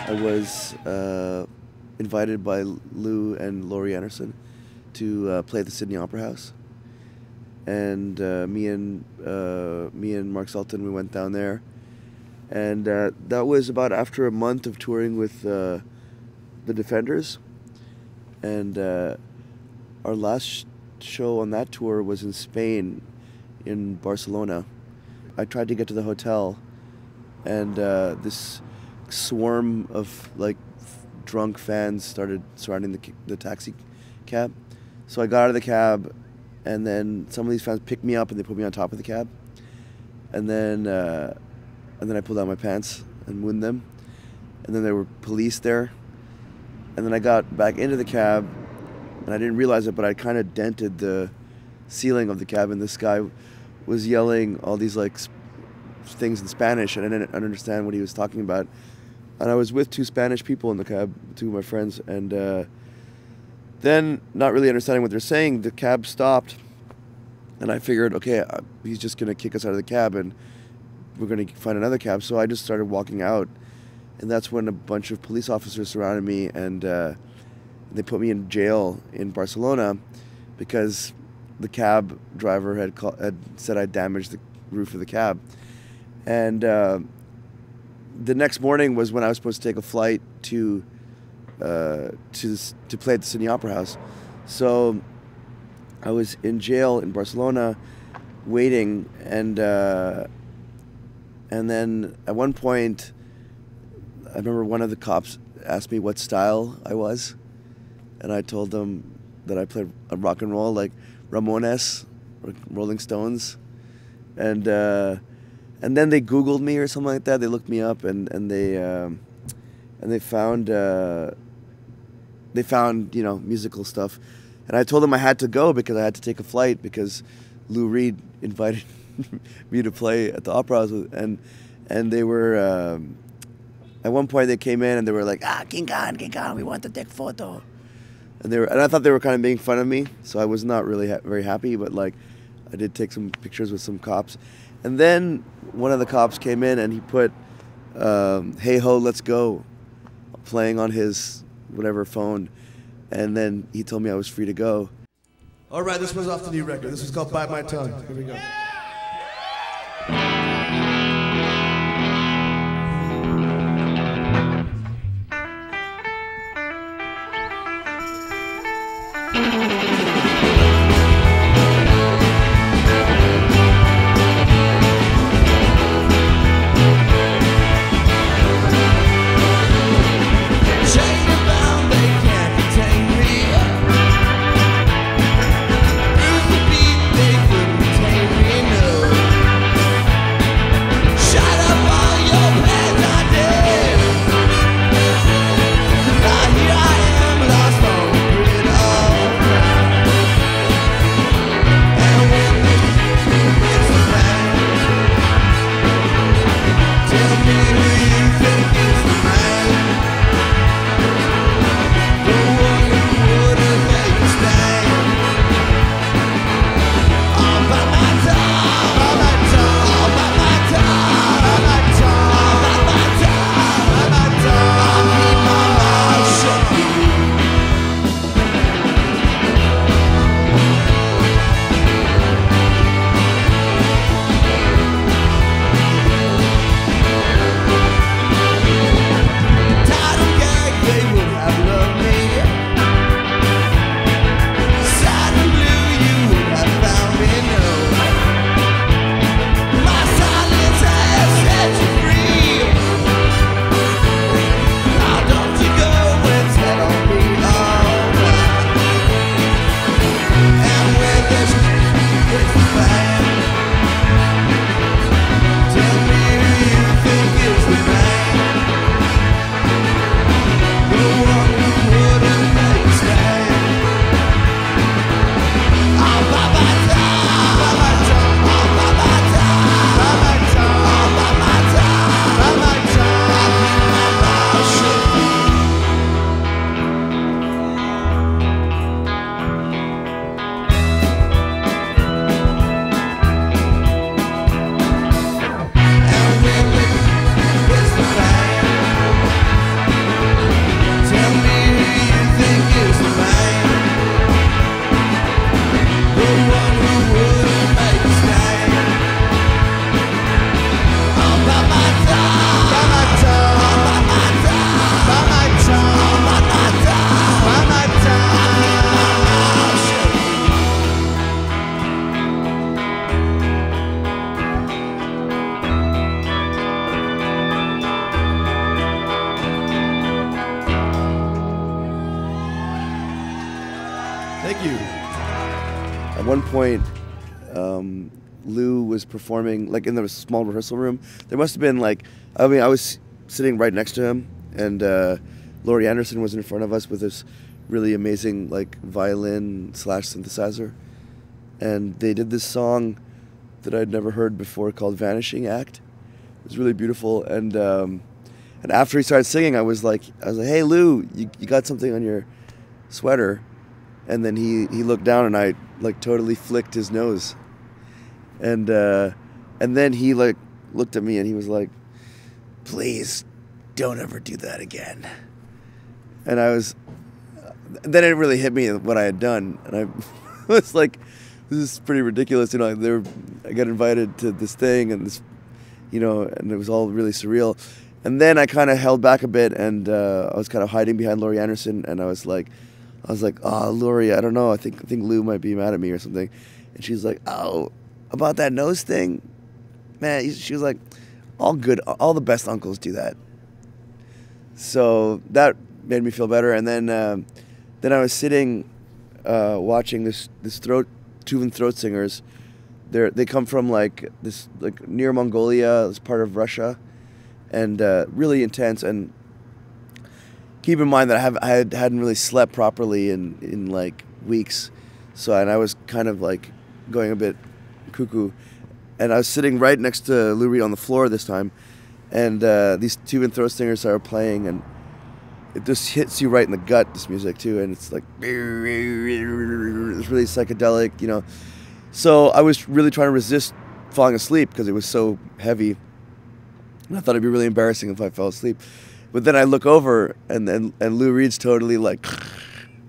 I was invited by Lou and Laurie Anderson to play at the Sydney Opera House, and me and Mark Sultan, we went down there, and that was about after a month of touring with the Defenders, and our last show on that tour was in Spain, in Barcelona. I tried to get to the hotel, and this swarm of like drunk fans started surrounding the taxi cab. So I got out of the cab, and then some of these fans picked me up and they put me on top of the cab, and then I pulled down my pants and wound them, and then there were police there, and then I got back into the cab, and I didn't realize it, but I kind of dented the ceiling of the cab, and this guy was yelling all these like things in Spanish, and I didn't understand what he was talking about. And I was with two Spanish people in the cab, two of my friends, and then, not really understanding what they're saying, the cab stopped, and I figured, okay, he's just going to kick us out of the cab, and we're going to find another cab. So I just started walking out, and that's when a bunch of police officers surrounded me, and they put me in jail in Barcelona because the cab driver had said I damaged the roof of the cab. And the next morning was when I was supposed to take a flight to play at the Sydney Opera House. So I was in jail in Barcelona waiting, and then at one point I remember one of the cops asked me what style I was, and I told them that I played rock and roll, like Ramones or Rolling Stones, and then they Googled me or something like that. They looked me up, and they found musical stuff, and I told them I had to go because I had to take a flight because Lou Reed invited me to play at the Opera House, and they were at one point they came in and they were like, King Khan, we want to take photo, and I thought they were kind of making fun of me, so I was not really very happy, but like I did take some pictures with some cops. And then one of the cops came in and he put Hey Ho, Let's Go playing on his whatever phone, and then he told me I was free to go. All right, this was off the new record. This is called Bite My Tongue. Here we go. They couldn't tame me. point, Lou was performing like in the small rehearsal room. There must have been like, I mean, I was sitting right next to him, and Laurie Anderson was in front of us with this really amazing like violin / synthesizer, and they did this song that I'd never heard before called "Vanishing Act." It was really beautiful, and after he started singing, I was like, "Hey Lou, you got something on your sweater?" And then he looked down, and I like totally flicked his nose, and then he like looked at me and he was like, "Please, don't ever do that again." And then it really hit me what I had done, and I was like, "This is pretty ridiculous." You know, I got invited to this thing, and this, you know, and it was all really surreal. And then I kind of held back a bit, and I was kind of hiding behind Laurie Anderson, and I was like, "Oh, Laurie, I don't know. I think Lou might be mad at me or something." And she's like, "Oh, about that nose thing, man." She was like, "All good. All the best uncles do that." So that made me feel better. And then I was sitting watching this Tuvan throat singers. They come from like this like near Mongolia, this part of Russia, and really intense. And keep in mind that I hadn't really slept properly in like weeks, and I was kind of like going a bit cuckoo. And I was sitting right next to Lou Reed on the floor this time, and these Tuvan throat singers started playing, and it just hits you right in the gut, this music too, and it's like it's really psychedelic, you know. So I was really trying to resist falling asleep because it was so heavy, and I thought it'd be really embarrassing if I fell asleep. But then I look over, and Lou Reed's totally like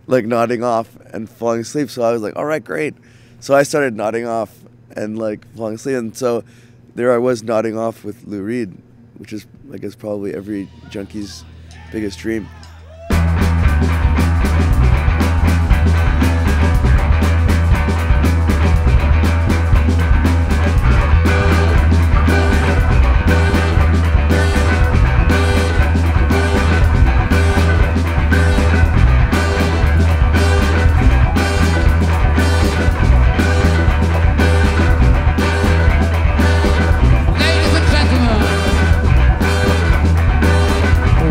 nodding off and falling asleep. So I was like, all right, great. So I started nodding off and like falling asleep, and so there I was nodding off with Lou Reed, which is, I guess, probably every junkie's biggest dream.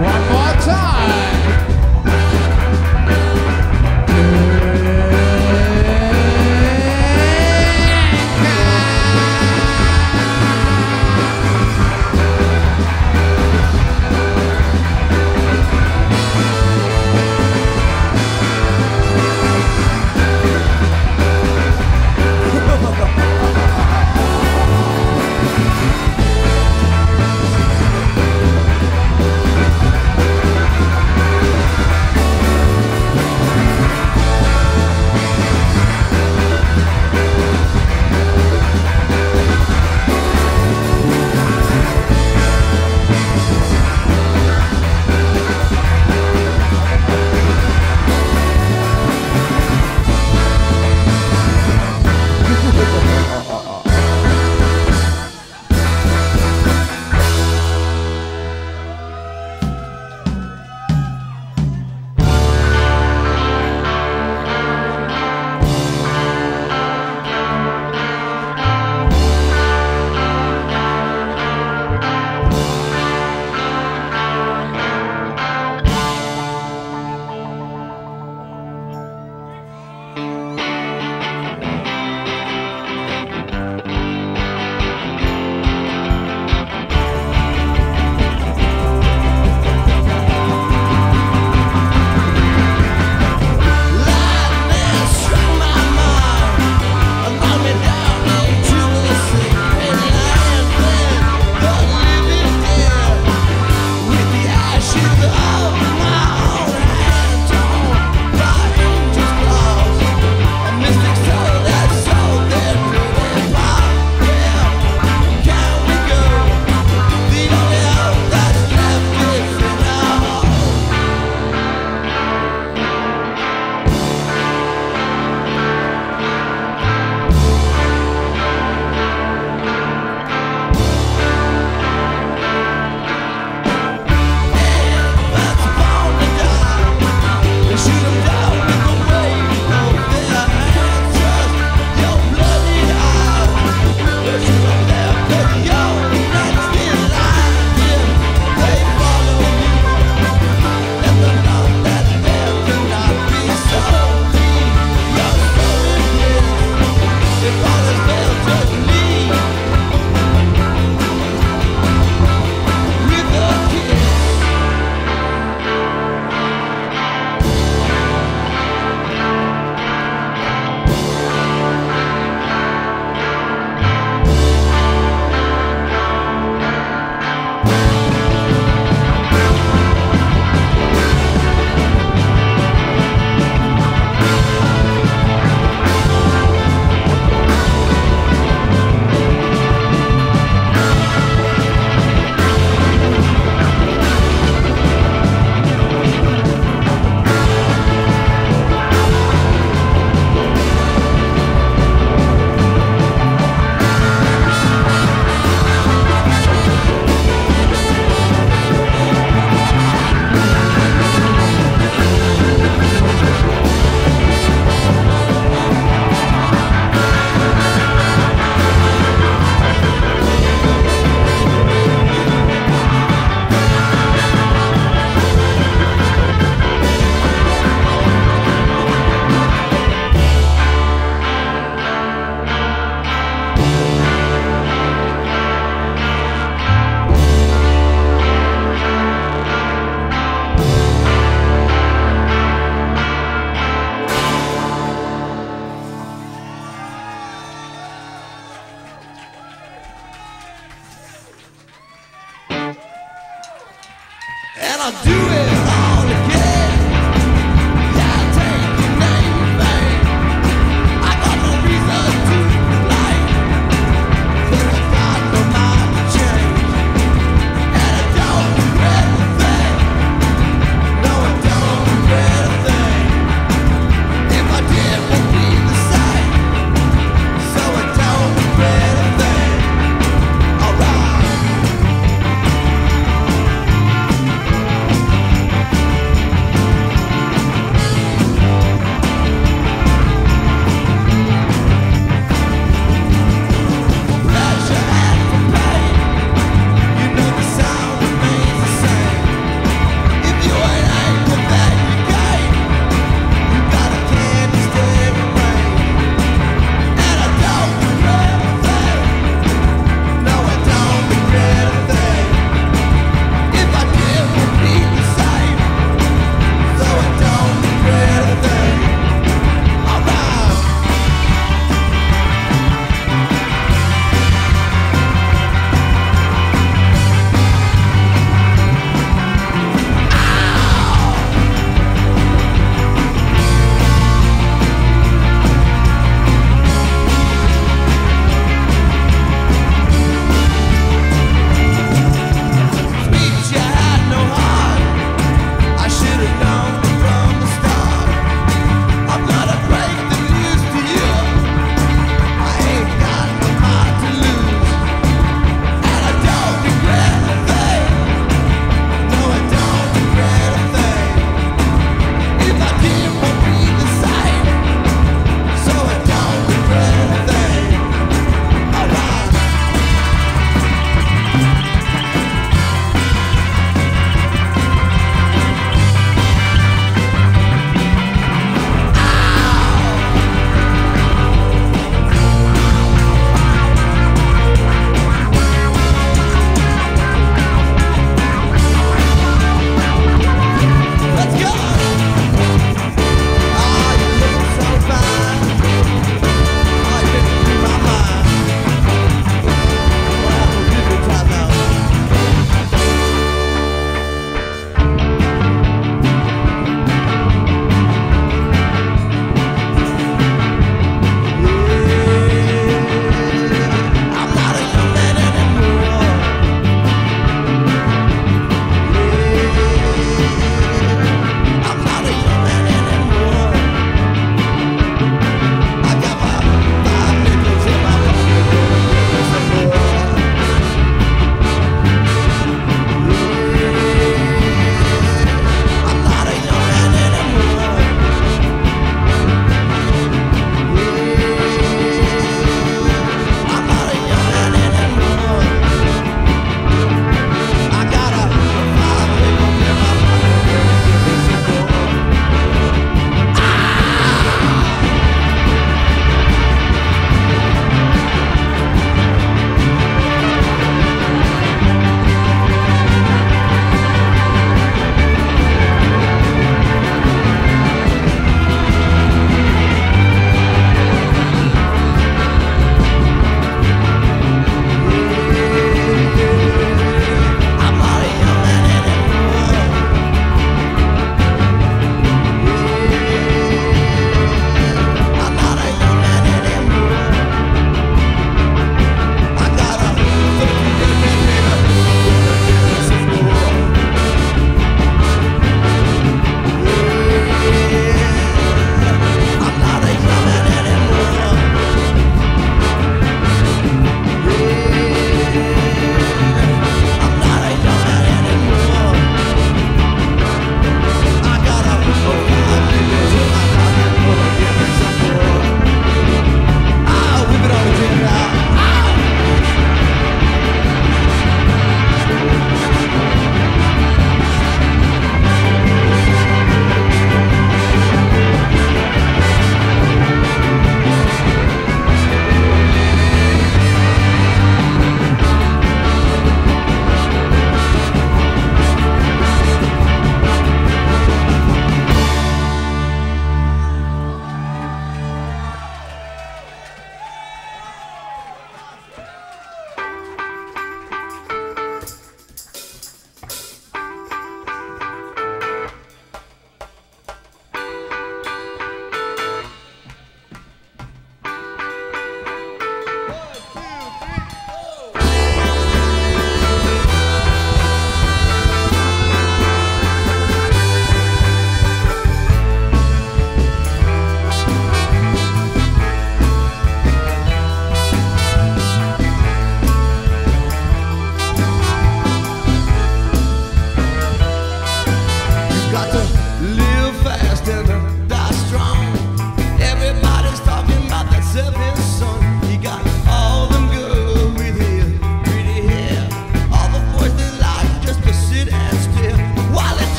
One more time. I'll do it all again. Yeah, take your name in vain. I got no reason to complain, 'cause I got no mind to change. And I don't regret a thing. No, I don't regret a thing. If I did, it would be the same. So I don't regret a thing. Alright.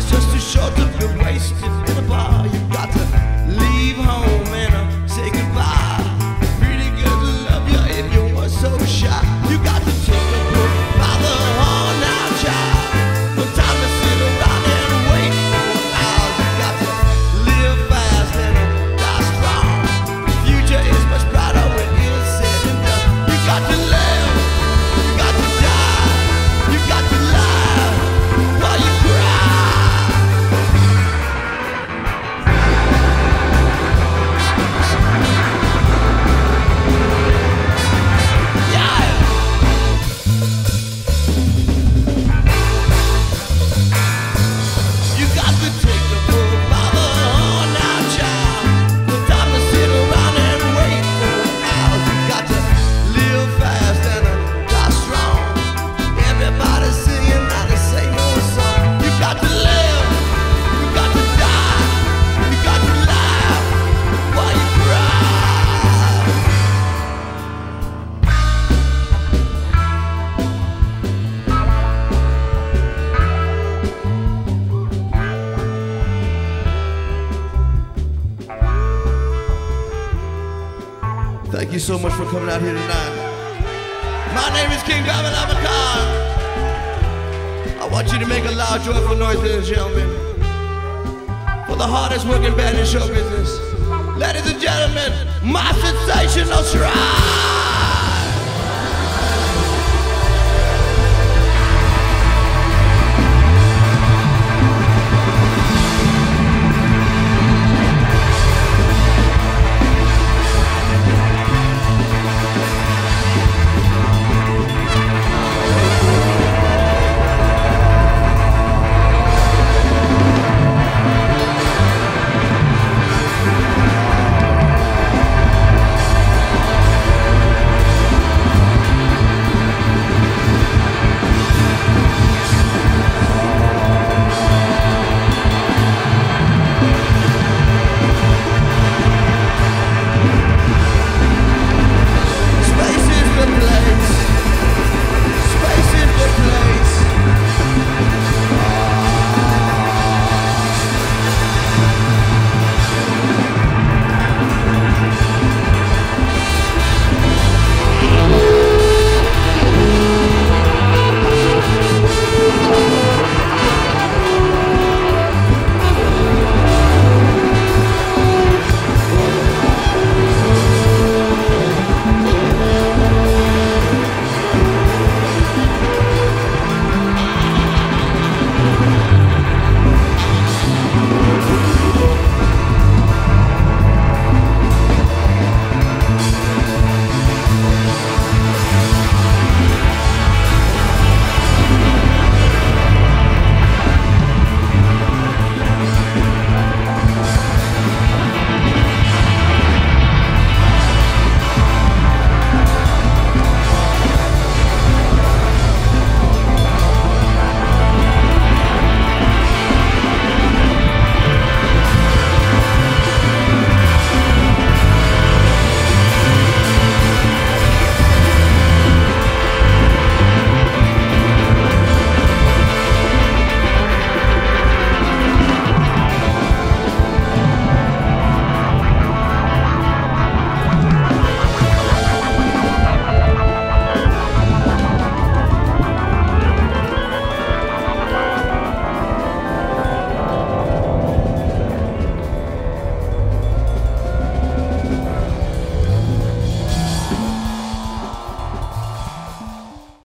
is just too short to be wasted in a bar. You got to leave home and say goodbye. Pretty girls will love you if you were so shy. You got to take a book by the horn now, child. No time to sit around and wait for hours. You got to live fast and die strong. The future is much brighter when it's said and done. You got to live, you got to die, you got to laugh while you cry. You got to take the bull by the horn now, child. No time to sit around and wait for hours. You got to live fast and die strong. Everybody's singing out the same old song. You got to live, you got to die, you got to laugh while you cry. Thank you so much for coming out here tonight. My name is King Diamond Avatar. I want you to make a loud, joyful noise, ladies and gentlemen, for the hardest working band in show business. Ladies and gentlemen, my sensational shrine.